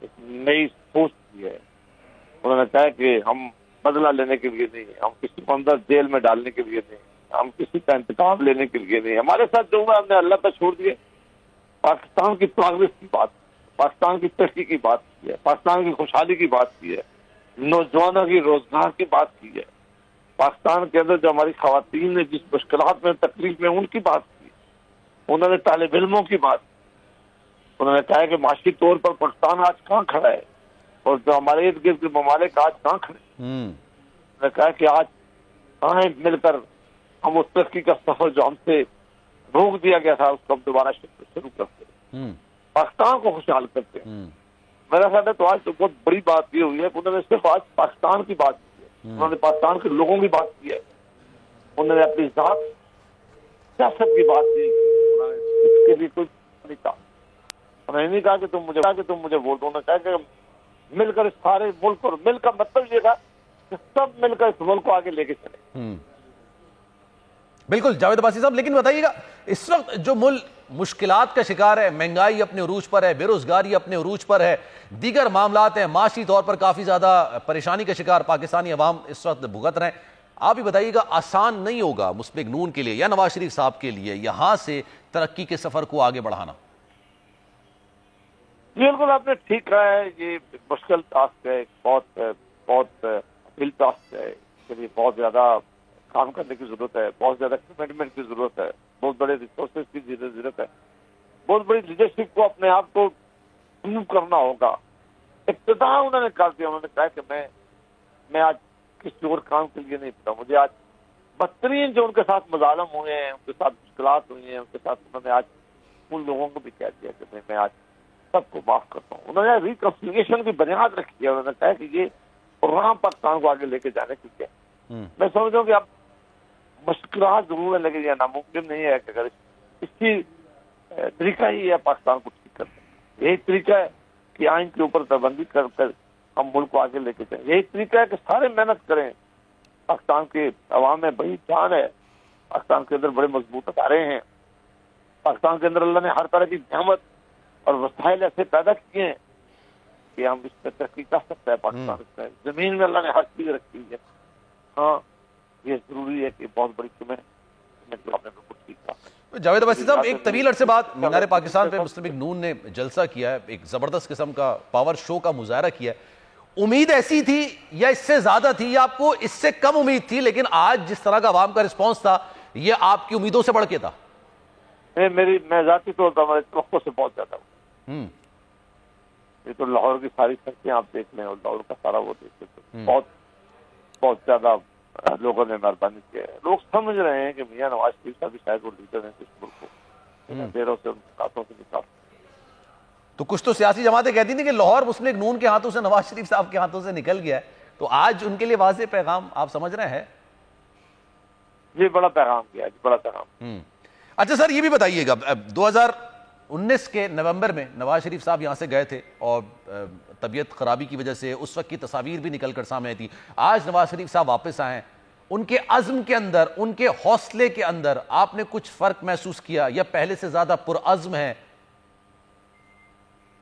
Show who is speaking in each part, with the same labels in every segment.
Speaker 1: ایک نئی سوچ دی ہے. انہوں نے کہا کہ ہم بدلہ لینے کے لیے نہیں، ہم کسی کو اندر جیل میں ڈالنے کے لیے نہیں، ہم کسی کا انتقام لینے کے لیے نہیں. ہمارے ساتھ جو ہوا ہم نے اللہ پہ چھوڑ دیے. پاکستان کی پروگریس کی بات، پاکستان کی ترقی کی بات کی ہے، پاکستان کی خوشحالی کی بات کی ہے، نوجوانوں کی روزگار کی بات کی ہے، پاکستان کے اندر جو ہماری خواتین نے جس مشکلات میں تکلیف میں ان کی بات کی. انہوں نے طالب علموں کی بات کی. انہوں نے کہا کہ معاشی طور پر پاکستان آج کہاں کھڑا ہے اور جو ہمارے ارد گرد کے ممالک آج کہاں کھڑے. انہوں نے کہا کہ آج کہاں مل کر ہم اس ترقی کا سفر جو ہم سے روک دیا گیا تھا اس کو ہم دوبارہ شروع کرتے ہیں، پاکستان کو خوشحال کرتے ہیں. میرا خیال ہے تو آج تو بہت بڑی بات یہ ہوئی ہے کہ انہوں نے صرف آج پاکستان کی بات کی ہے، انہوں نے پاکستان کے لوگوں کی بات کی ہے. انہوں نے اپنی ذات سیاست کی بات کی، انہوں نے اس کے لیے کوئی نہیں کہا. انہوں نے نہیں کہا کہ تم مجھے ووٹ دو. انہوں نے کہا کہ مل کر اس سارے ملک، اور مل کا مطلب یہ تھا کہ سب مل کر اس ملک کو آگے لے کے چلے.
Speaker 2: بالکل جاوید عباسی صاحب، لیکن بتائیے گا اس وقت جو ملک مشکلات کا شکار ہے، مہنگائی اپنے عروج پر ہے، بے روزگاری اپنے عروج پر ہے، دیگر معاملات ہیں، معاشی طور پر کافی زیادہ پریشانی کا شکار پاکستانی عوام اس وقت بھگت رہے ہیں. آپ ہی بتائیے گا آسان نہیں ہوگا مسلم نون کے لیے یا نواز شریف صاحب کے لیے یہاں سے ترقی کے سفر کو آگے بڑھانا؟
Speaker 1: بالکل آپ نے ٹھیک کہا ہے. یہ مشکل ٹاسک ہے، بہت مشکل ٹاسک ہے. اس کے لیے بہت زیادہ کام کرنے کی ضرورت ہے، بہت زیادہ کمٹمنٹ کی ضرورت ہے، بہت بڑے ریسورسز کی ضرورت ہے، بہت بڑی لیڈرشپ کو اپنے آپ کو پروو کرنا ہوگا. ابتدا انہوں نے کر دیا. انہوں نے کہا کہ میں آج کسی اور کام کے لیے نہیں پڑا. مجھے آج بدترین جو ان کے ساتھ مظالم ہوئے ہیں، ان کے ساتھ مشکلات ہوئی ہیں، ان کے ساتھ انہوں نے آج ان لوگوں کو بھی کہہ دیا کہ میں آج سب کو معاف کرتا ہوں. انہوں نے ریکنسیلیشن کی بنیاد رکھی ہے. انہوں نے کہا کہ یہ پروگرام پاکستان کو آگے لے کے جانے کے لیے. میں سمجھتا ہوں کہ اب مشکلات ضرور ہے، لیکن یہ ناممکن نہیں ہے کہ اگر اس کی طریقہ ہی ہے پاکستان کو ٹھیک کرنا. یہی طریقہ ہے کہ آئین کے اوپر پابندی کر کر ہم ملک کو آگے لے کے جائیں. یہی طریقہ ہے کہ سارے محنت کریں. پاکستان کے عوام میں بڑی جان ہے، پاکستان کے اندر بڑے مضبوط ادارے ہیں، پاکستان کے اندر اللہ نے ہر طرح کی نعمت اور وسائل ایسے پیدا کیے ہیں کہ ہم اس پہ ترقی کر سکتے ہیں. پاکستان میں زمین میں اللہ نے ہر چیز رکھی ہوئی ہے. ہاں یہ ضروری ہے کہ بہت بڑی
Speaker 2: جاوید عباسی صاحب، ایک طویل عرصے بعد مینار پاکستان پہ مسلم لیگ نون نے جلسہ کیا ہے، ایک زبردست قسم کا پاور شو کا مظاہرہ کیا ہے. امید ایسی تھی یا اس سے زیادہ تھی یا آپ کو اس سے کم امید تھی؟ لیکن آج جس طرح کا عوام کا رسپانس تھا یہ آپ کی امیدوں سے بڑھ کے تھا.
Speaker 1: میں ذاتی طور پر ہمارے توقع سے بہت زیادہ ہوں. یہ تو لاہور کی ساری سڑکیں آپ دیکھ لیں اور لاہور کا سارا وہ دیکھ لیں، بہت زیادہ لوگوں نے مہربانی کی ہے. لوگ سمجھ رہے ہیں کہ میاں نواز شریف صاحب شاید وہ لیڈر ہیں اس ملک کو دیروں سے ان ہاتھوں سے نکال.
Speaker 2: تو کچھ تو سیاسی جماعتیں کہتی تھیں کہ لاہور مسلم لیگ نون کے ہاتھوں سے نواز شریف صاحب کے ہاتھوں سے نکل گیا ہے، تو آج ان کے لیے واضح پیغام آپ سمجھ رہے ہیں؟
Speaker 1: یہ بڑا پیغام کیا ہے، بڑا پیغام.
Speaker 2: اچھا سر، یہ بھی بتائیے گا 2019 کے نومبر میں نواز شریف صاحب یہاں سے گئے تھے اور طبیعت خرابی کی وجہ سے اس وقت کی تصاویر بھی نکل کر سامنے تھی. آج نواز شریف صاحب واپس آئے ہیں، ان کے عزم کے اندر، ان کے حوصلے کے اندر آپ نے کچھ فرق محسوس کیا یا پہلے سے زیادہ پرعزم ہیں؟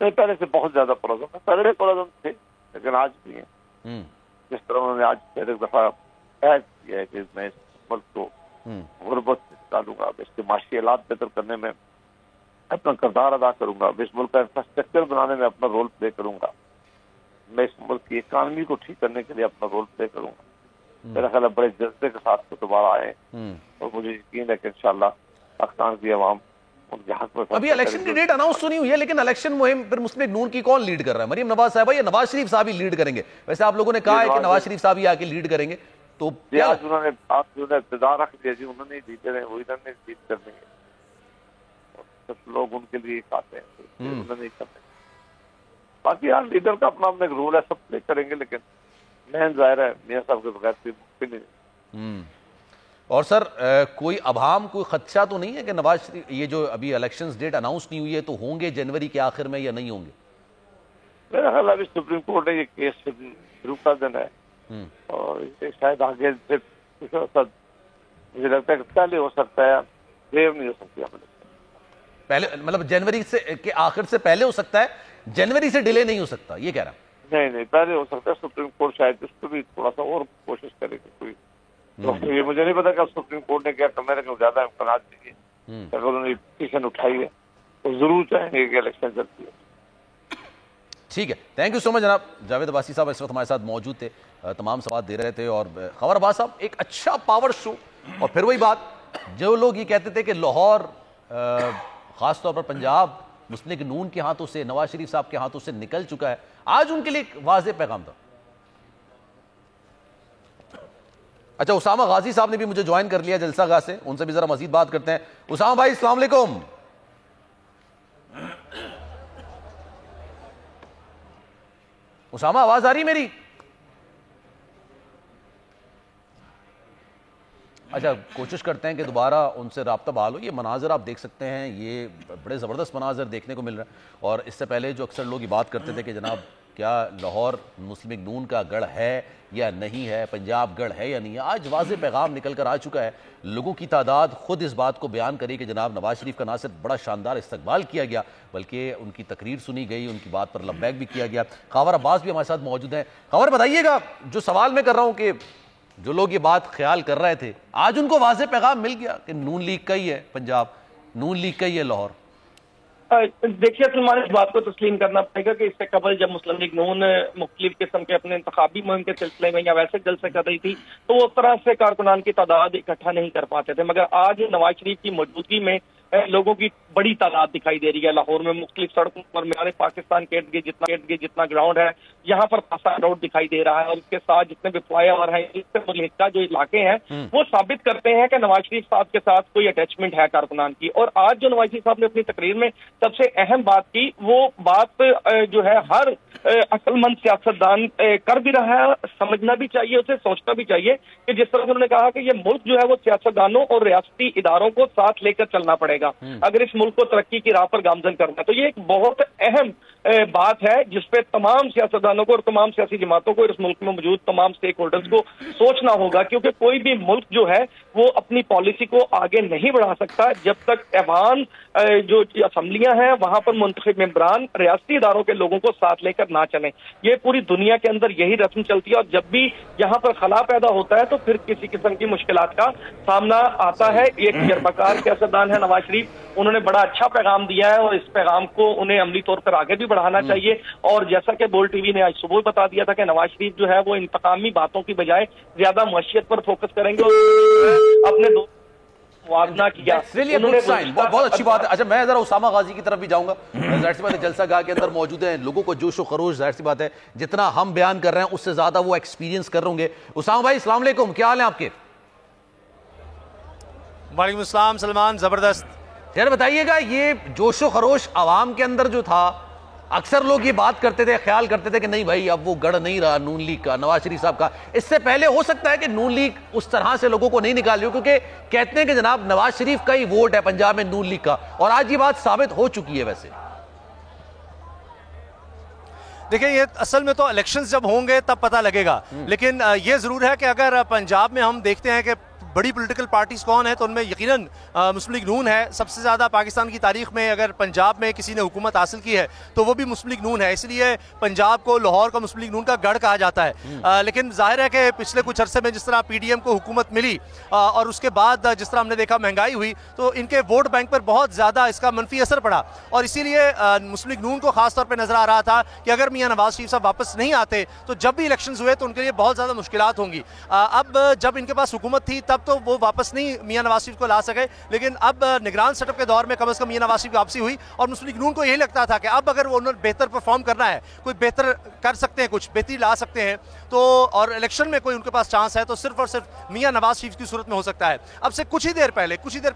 Speaker 1: پہلے سے بہت زیادہ پرعزم ہے. پہلے پرعزم تھے لیکن آج بھی ہیں. جس طرح انہوں نے آج پھر ایک دفعہ عہد کیا ہے کہ میں اس ملک کو غربت سے نکالوں گا، اس کے معاشی حالات بہتر کرنے میں اپنا کردار ادا کروں گا، اس ملک کا انفراسٹرکچر بنانے میں اپنا رول پلے کروں گا، میں اس ملک کی اکانومی کو ٹھیک کرنے کے لیے اپنا رول پلے کروں گا. میرا خیال ہے بڑے جذبے کے ساتھ وہ دوبارہ آئے اور مجھے یقین ہے کہ انشاءاللہ پاکستان کی عوام ان کے حق میں.
Speaker 2: ابھی الیکشن کی ڈیٹ اناؤنس تو نہیں ہوئی ہے لیکن الیکشن مہم پھر مسلم لیگ نون کی کون لیڈ کر رہا ہے؟ مریم نواز صاحبہ یا نواز شریف صاحب ہی لیڈ کریں گے؟ ویسے آپ لوگوں نے کہا ہے کہ نواز شریف صاحب ہی آ کے لیڈ کریں گے، تو
Speaker 1: انہوں نے ابتدا رکھ دیا جی، انہوں نے لیڈر ہیں، وہی انہوں نے لیڈ کرنے ہیں، لوگ ان کے لیے کہتے ہیں انہوں نے کرنے. باقی یار لیڈر کا اپنا اپنا ایک رول ہے، سب پلے کریں گے، لیکن مین ظاہر ہے میاں صاحب کے بغیر کوئی ممکن نہیں.
Speaker 2: اور سر کوئی ابہام، کوئی خدشہ تو نہیں ہے کہ نواز شریف یہ جو ابھی الیکشنز ڈیٹ اناؤنس نہیں ہوئی ہے تو ہوں گے جنوری کے آخر میں یا نہیں ہوں گے؟
Speaker 1: میرا خیال ابھی سپریم کورٹ نے یہ کیس شروع کر دینا ہے اور شاید آگے سے مجھے لگتا ہے کہ پہلے ہو سکتا ہے، دیر نہیں ہو سکتی.
Speaker 2: پہلے مطلب جنوری سے کے آخر سے پہلے ہو سکتا ہے, جنوری سے ڈیلے نہیں ہو سکتا, یہ کہہ رہا ہوں.
Speaker 1: نہیں پہلے ہو سکتا ہے. سپریم کورٹ شاید اس پہ بھی تھوڑا سا اور کوشش کرے گی کوئی. یہ مجھے نہیں پتا کہ سپریم کورٹ نے کیا کرنا ہے, زیادہ امکانات دیے اگر انہوں نے پٹیشن اٹھائی ہے تو ضرور چاہیں گے کہ الیکشن چلتی ہے.
Speaker 2: ٹھیک ہے, تھینک یو سو مچ جناب. جاوید عباسی صاحب اس وقت ہمارے ساتھ موجود تھے, تمام سوال دے رہے تھے. اور خبر عباس صاحب ایک اچھا پاور شو, اور پھر وہی بات جو لوگ یہ کہتے تھے کہ لاہور خاص طور پر پنجاب مسلم لیگ نون کے ہاتھوں سے, نواز شریف صاحب کے ہاتھوں سے نکل چکا ہے, آج ان کے لیے ایک واضح پیغام تھا. اچھا, اسامہ غازی صاحب نے بھی مجھے جوائن کر لیا جلسہ گاہ سے, ان سے بھی ذرا مزید بات کرتے ہیں. اسامہ بھائی السلام علیکم. اسامہ آواز آ رہی میری؟ اچھا, کوشش کرتے ہیں کہ دوبارہ ان سے رابطہ بحال ہو. یہ مناظر آپ دیکھ سکتے ہیں, یہ بڑے زبردست مناظر دیکھنے کو مل رہا ہے. اور اس سے پہلے جو اکثر لوگ یہ بات کرتے تھے کہ جناب کیا لاہور مسلم لیگ نون کا گڑھ ہے یا نہیں ہے, پنجاب گڑھ ہے یا نہیں ہے, آج واضح پیغام نکل کر آ چکا ہے. لوگوں کی تعداد خود اس بات کو بیان کری کہ جناب نواز شریف کا نہ صرف بڑا شاندار استقبال کیا گیا بلکہ ان کی تقریر سنی گئی, ان کی بات پر لبیک بھی کیا گیا. خاور عباس بھی ہمارے ساتھ موجود ہیں. خاور بتائیے گا, جو سوال میں کر رہا ہوں کہ جو لوگ یہ بات خیال کر رہے تھے, آج ان کو واضح پیغام مل گیا کہ نون لیگ کا ہی ہے پنجاب, نون لیگ کا ہی ہے لاہور.
Speaker 3: دیکھیے سلمان, اس بات کو تسلیم کرنا پڑے گا کہ اس سے قبل جب مسلم لیگ نون مختلف قسم کے اپنے انتخابی مہم کے سلسلے میں یا ویسے جلسے کر رہی تھی تو وہ اس طرح سے کارکنان کی تعداد اکٹھا نہیں کر پاتے تھے, مگر آج نواز شریف کی موجودگی میں لوگوں کی بڑی تعداد دکھائی دے رہی ہے. لاہور میں مختلف سڑکوں پر میدان پاکستان کے ارد گرد جتنا گراؤنڈ ہے یہاں پر خاصا کراؤڈ دکھائی دے رہا ہے, اور اس کے ساتھ جتنے بھی فلائی اوور ہیں, اس سے ملحقہ جو علاقے ہیں وہ ثابت کرتے ہیں کہ نواز شریف صاحب کے ساتھ کوئی اٹیچمنٹ ہے کارکنان کی. اور آج جو نواز شریف صاحب نے اپنی تقریر میں سب سے اہم بات کی, وہ بات جو ہے ہر عقل مند سیاستدان کر بھی رہا ہے, سمجھنا بھی چاہیے, اسے سوچنا بھی چاہیے کہ جس طرح انہوں نے کہا کہ یہ ملک جو ہے وہ سیاستدانوں اور ریاستی اداروں کو ساتھ لے کر چلنا پڑے گا اگر اس ملک کو ترقی کی راہ پر گامزن کرنا ہے. تو یہ ایک بہت اہم بات ہے جس پہ تمام سیاستدانوں کو اور تمام سیاسی جماعتوں کو اور اس ملک میں موجود تمام سٹیک ہولڈرز کو سوچنا ہوگا, کیونکہ کوئی بھی ملک جو ہے وہ اپنی پالیسی کو آگے نہیں بڑھا سکتا جب تک ایوان جو اسمبلیاں ہیں وہاں پر منتخب ممبران ریاستی اداروں کے لوگوں کو ساتھ لے کر نہ چلیں. یہ پوری دنیا کے اندر یہی رسم چلتی ہے, اور جب بھی یہاں پر خلا پیدا ہوتا ہے تو پھر کسی قسم کی مشکلات کا سامنا آتا ہے. ایک تجربہ سیاستدان ہے نواز شریف, انہوں نے بڑا اچھا پیغام دیا ہے اور اس پیغام کو انہیں عملی طور پر آگے بھی بڑھانا چاہیے. اور جیسا کہ بول ٹی وی نے آج صبح بتا دیا تھا کہ نواز شریف جو ہے وہ انتقامی باتوں کی بجائے زیادہ معیشت پر فوکس کریں گے اور اپنے موازنہ کیا.
Speaker 2: بہت اچھی بات ہے. اچھا, میں ذرا اسامہ غازی کی طرف بھی جاؤں گا. ظاہر سی بات ہے جلسہ گاہ کے اندر موجود ہیں, لوگوں کو جوش و خروش ظاہر سی بات ہے جتنا ہم بیان کر رہے ہیں اس سے زیادہ وہ ایکسپیرینس کر رہے ہوں گے. اسامہ بھائی السلام علیکم, کیا حال ہیں آپ کے؟
Speaker 4: وعلیکم السلام سلمان, زبردست.
Speaker 2: یار بتائیے گا, یہ جوش و خروش عوام کے اندر جو تھا, اکثر لوگ یہ بات کرتے تھے, خیال کرتے تھے کہ نہیں بھائی اب وہ گڑھ نہیں رہا نون لیگ کا, نواز شریف صاحب کا. اس سے پہلے ہو سکتا ہے کہ نون لیگ اس طرح سے لوگوں کو نہیں نکال رہی ہو, کیونکہ کہتے ہیں کہ جناب نواز شریف کا ہی ووٹ ہے پنجاب میں نون لیگ کا, اور آج یہ بات ثابت ہو چکی ہے. ویسے
Speaker 4: دیکھیں, یہ اصل میں تو الیکشنز جب ہوں گے تب پتہ لگے گا, لیکن یہ ضرور ہے کہ اگر پنجاب میں ہم دیکھتے ہیں کہ بڑی پولیٹیکل پارٹیز کون ہیں تو ان میں یقیناً مسلم لیگ نون ہے. سب سے زیادہ پاکستان کی تاریخ میں اگر پنجاب میں کسی نے حکومت حاصل کی ہے تو وہ بھی مسلم لیگ نون ہے, اس لیے پنجاب کو لاہور کو مسلم لیگ نون کا گڑھ کہا جاتا ہے. لیکن ظاہر ہے کہ پچھلے کچھ عرصے میں جس طرح پی ڈی ایم کو حکومت ملی اور اس کے بعد جس طرح ہم نے دیکھا مہنگائی ہوئی تو ان کے ووٹ بینک پر بہت زیادہ اس کا منفی اثر پڑا, اور اسی لیے مسلم لیگ نون کو خاص طور پہ نظر آ رہا تھا کہ اگر میاں نواز شریف صاحب واپس نہیں آتے تو جب بھی الیکشنز ہوئے تو ان کے لیے بہت زیادہ مشکلات ہوں گی. اب جب ان کے پاس حکومت تھی تب تو وہ واپس نہیں میاں نواز شریف کو لا سکے, لیکن اب نگران سیٹ اپ کے دور میں کم از کم میاں نواز شریف کی واپسی ہوئی, اور مسلم لیگ نون کو یہی لگتا تھا کہ اب اگر وہ انہوں نے بہتر پرفارم کرنا ہے, کوئی بہتر کر سکتے ہیں, کچھ بہتری لا سکتے ہیں, تو اور الیکشن میں کوئی ان کے پاس چانس ہے تو صرف اور صرف میاں نواز شریف کی صورت میں ہو سکتا ہے. اب سے کچھ ہی دیر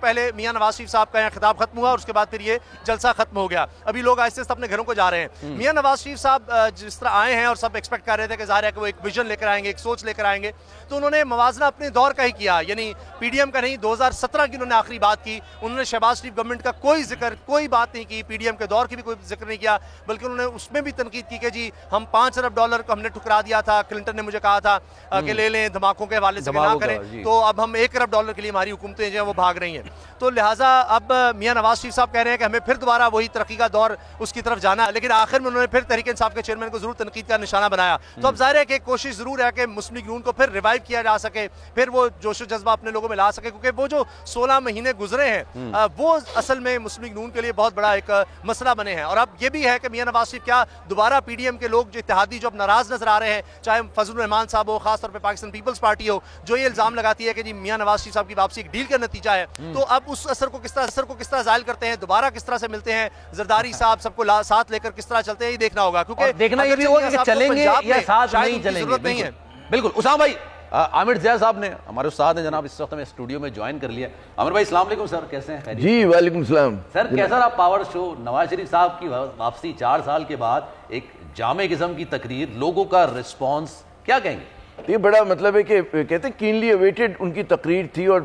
Speaker 4: پہلے میاں نواز شریف صاحب کا یہاں خطاب ختم ہوا اور اس کے بعد پھر یہ جلسہ ختم ہو گیا. ابھی لوگ آہستہ آہستہ اپنے گھروں کو جا رہے ہیں. میاں نواز شریف صاحب جس طرح آئے ہیں اور سب ایکسپیکٹ کر رہے تھے کہ ظاہر ہے کہ وہ ایک ویژن لے کر آئیں گے, ایک سوچ لے کر آئیں گے, تو انہوں نے موازنہ اپنے دور کا ہی کیا, یعنی یعنی PDM کا نہیں, 2017 کی انہوں نے آخری بات کی. انہوں نے شہباز شریف گورنمنٹ کا کوئی ذکر, کوئی بات نہیں کی, PDM کے دور کی بھی کوئی ذکر نہیں کیا, بلکہ انہوں نے اس میں بھی تنقید کی کہ جی ہم $5 ارب کو ہم نے ٹھکرا دیا تھا, کلنٹن نے مجھے کہا تھا کہ لے لیں, دھماکوں کے حوالے سے نہ کریں, تو اب ہم $1 ارب کے لیے ہماری حکومتیں جو ہیں وہ بھاگ رہی ہیں. تو لہٰذا اب میاں نواز شریف صاحب کہہ رہے ہیں کہ ہمیں پھر دوبارہ وہی ترقی کا دور اس کی طرف جانا ہے, لیکن آخر میں انہوں نے پھر تحریک انصاف کے چیئرمین کو ضرور تنقید کا نشانہ بنایا. تو اب ظاہر ہے کہ کوشش ضرور ہے کہ مسلم لیگ نون کو پھر ریوائیو کیا جا سکے, پھر وہ جوش و جذبہ اپنے لوگوں میں لا سکے, کیونکہ وہ جو 16 مہینے گزرے ہیں وہ اصل میں مسلم لیگ نون کے لیے بہت بڑا ایک مسئلہ بنے ہیں. اور اب یہ بھی ہے کہ میاں نواز شریف کیا دوبارہ PDM کے لوگ جو اتحادی جو اب ناراض نظر آ رہے ہیں, چاہے فضل الرحمان صاحب ہو, خاص طور پہ پاکستان پیپلز پارٹی ہو, جو یہ الزام لگاتی ہے کہ جی میاں نواز شریف صاحب کی واپسی ایک ڈیل کا نتیجہ ہے, تو اب اس اثر کو کس طرح زائل کرتے ہیں, دوبارہ کس طرح سے ملتے ہیں, زرداری صاحب سب کو ساتھ لے کر کس طرح چلتے ہیں, یہ دیکھنا ہوگا. کیونکہ
Speaker 2: دیکھنا یہ بھی ہوگا کہ چلیں گے یا ساتھ نہیں چلیں گے. بالکل. اسامہ بھائی, عامر زیاد صاحب نے, ہمارے استاد نے جناب اس وقت ہمیں اسٹوڈیو میں جوائن کر لیا. عامر بھائی السلام علیکم سر, کیسے ہیں؟
Speaker 5: جی وعلیکم السلام
Speaker 2: سر. کیسا رہا پاور شو؟ نواز شریف صاحب کی واپسی 4 سال کے بعد, ایک جامع قسم کی تقریر, لوگوں کا رسپانس, کیا کہیں گے؟
Speaker 5: یہ بڑا مطلب ہے کہ کہتے ہیں کینلی اویٹڈ ان کی تقریر تھی اور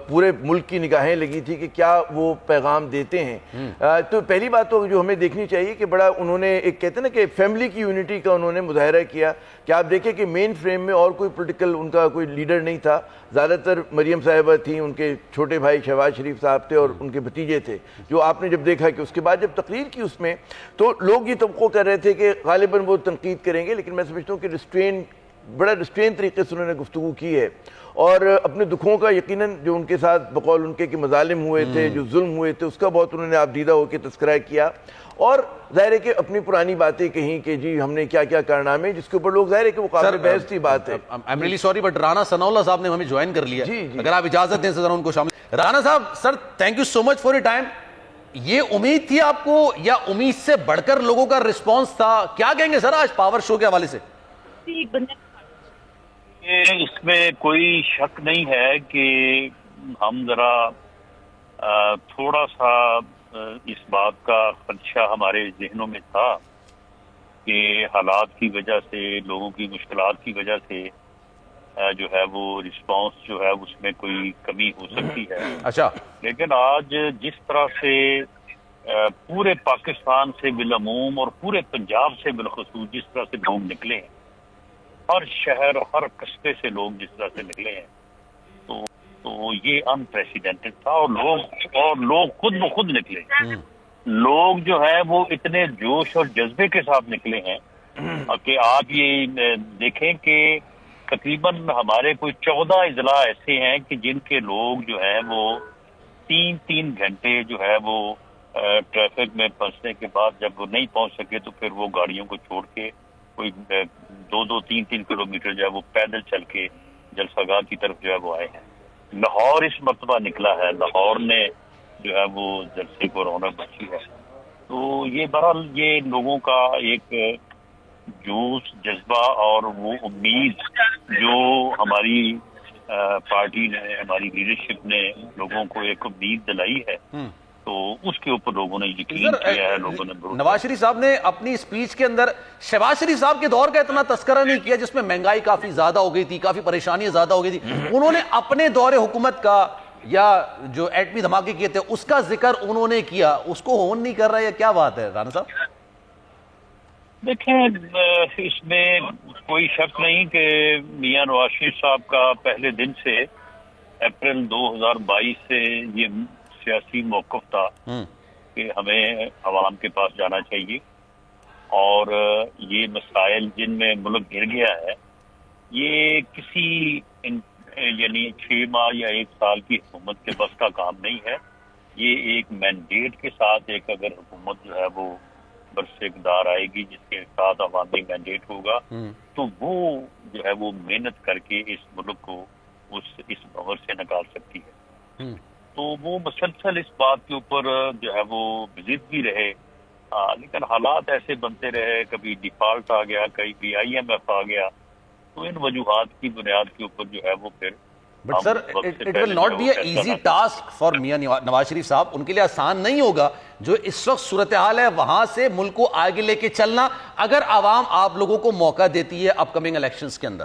Speaker 5: پورے ملک کی نگاہیں لگی تھی کہ کیا وہ پیغام دیتے ہیں. تو پہلی بات تو جو ہمیں دیکھنی چاہیے کہ بڑا انہوں نے ایک کہتے ہیں نا کہ فیملی کی یونٹی کا انہوں نے مظاہرہ کیا, کہ آپ دیکھیں کہ مین فریم میں اور کوئی پولیٹیکل ان کا کوئی لیڈر نہیں تھا, زیادہ تر مریم صاحبہ تھیں, ان کے چھوٹے بھائی شہباز شریف صاحب تھے اور ان کے بھتیجے تھے. جو آپ نے جب دیکھا کہ اس کے بعد جب تقریر کی اس میں, تو لوگ یہ توقع کر رہے تھے کہ غالباً وہ تنقید کریں گے, لیکن میں سمجھتا ہوں کہ بڑا ریسٹرین طریقے سے انہوں نے گفتگو کی ہے, اور اپنے دکھوں کا یقیناً جو ان کے ساتھ بقول ان کے کہ مظالم ہوئے تھے, جو ظلم ہوئے تھے, اس کا بہت انہوں نے آبدیدہ ہو کے تذکرہ کیا, اور ظاہر ہے کہ اپنی پرانی باتیں کہیں کہ جی ہم نے کیا کیا کارنامے, جس کے اوپر لوگ ظاہر ہے کہ وہ قابل بحث تھی بات ہے.
Speaker 2: I'm really sorry but Rana ثناء اللہ صاحب نے ہمیں جوائن کر لیا, اگر آپ اجازت دیں ذرا ان کو شامل. رانا صاحب sir, thank you so much for your time. یہ امید تھی آپ کو یا امید سے بڑھ کر لوگوں کا رسپانس تھا, کیا کہیں گے سر آج پاور شو کے حوالے سے؟
Speaker 6: اس میں کوئی شک نہیں ہے کہ ہم ذرا تھوڑا سا اس بات کا خدشہ ہمارے ذہنوں میں تھا کہ حالات کی وجہ سے, لوگوں کی مشکلات کی وجہ سے جو ہے وہ رسپانس جو ہے اس میں کوئی کمی ہو سکتی ہے.
Speaker 2: اچھا,
Speaker 6: لیکن آج جس طرح سے پورے پاکستان سے بالعموم اور پورے پنجاب سے بالخصوص جس طرح سے لوگ نکلے ہیں, ہر شہر ہر قصبے سے لوگ جس طرح سے نکلے ہیں, تو یہ انپریسیڈنٹڈ تھا. اور لوگ خود بخود نکلے, لوگ جو ہے وہ اتنے جوش اور جذبے کے ساتھ نکلے ہیں کہ آپ یہ دیکھیں کہ تقریباً ہمارے کوئی 14 اضلاع ایسے ہیں کہ جن کے لوگ جو ہیں وہ 3 گھنٹے جو ہے وہ ٹریفک میں پھنسنے کے بعد جب وہ نہیں پہنچ سکے تو پھر وہ گاڑیوں کو چھوڑ کے کوئی 2-3 کلومیٹر جو ہے وہ پیدل چل کے جلسہ گاہ کی طرف جو ہے وہ آئے ہیں. لاہور اس مرتبہ نکلا ہے, لاہور نے جو ہے وہ جلسے کو رونق بخشی ہے. تو یہ بہرحال یہ لوگوں کا ایک جوش, جذبہ اور وہ امید جو ہماری پارٹی نے, ہماری لیڈرشپ نے لوگوں کو ایک امید دلائی ہے, تو اس کے اوپر لوگوں نے یقین کیا ہے. لوگوں نے
Speaker 2: نواز شریف صاحب نے اپنی اسپیچ کے اندر شہباز شریف صاحب کے دور کا اتنا تذکرہ نہیں کیا جس میں مہنگائی کافی زیادہ ہو گئی تھی, کافی پریشانیاں زیادہ ہو گئی تھی. انہوں نے اپنے دور حکومت کا یا جو ایٹمی دھماکے کیے تھے اس کا ذکر انہوں نے کیا, اس کو ہون نہیں کر رہا ہے, کیا بات ہے رانا صاحب؟
Speaker 6: دیکھیں اس میں کوئی شک نہیں کہ میاں نواز شریف صاحب کا پہلے دن سے اپریل 2022 سے یہ سیاسی موقف تھا کہ ہمیں عوام کے پاس جانا چاہیے, اور یہ مسائل جن میں ملک گر گیا ہے یہ کسی یعنی 6 ماہ یا 1 سال کی حکومت کے بس کا کام نہیں ہے. یہ ایک مینڈیٹ کے ساتھ ایک اگر حکومت جو ہے وہ برس اقتدار آئے گی جس کے ساتھ عوامی مینڈیٹ ہوگا تو وہ جو ہے وہ محنت کر کے اس ملک کو اس بھور سے نکال سکتی ہے. تو وہ مسلسل اس بات کے اوپر جو ہے وہ ضد بھی رہے, لیکن حالات ایسے بنتے رہے, کبھی ڈیفالٹ آ گیا, کبھی IMF آ گیا, تو ان وجوہات کی بنیاد کے اوپر جو ہے وہ پھر
Speaker 2: but sir it will not be a easy task for Mian Nawaz شریف صاحب, ان کے لیے آسان نہیں ہوگا جو اس وقت صورتحال ہے وہاں سے ملک کو آگے لے کے چلنا, اگر عوام آپ لوگوں کو موقع دیتی ہے اپ کمنگ الیکشنز کے اندر.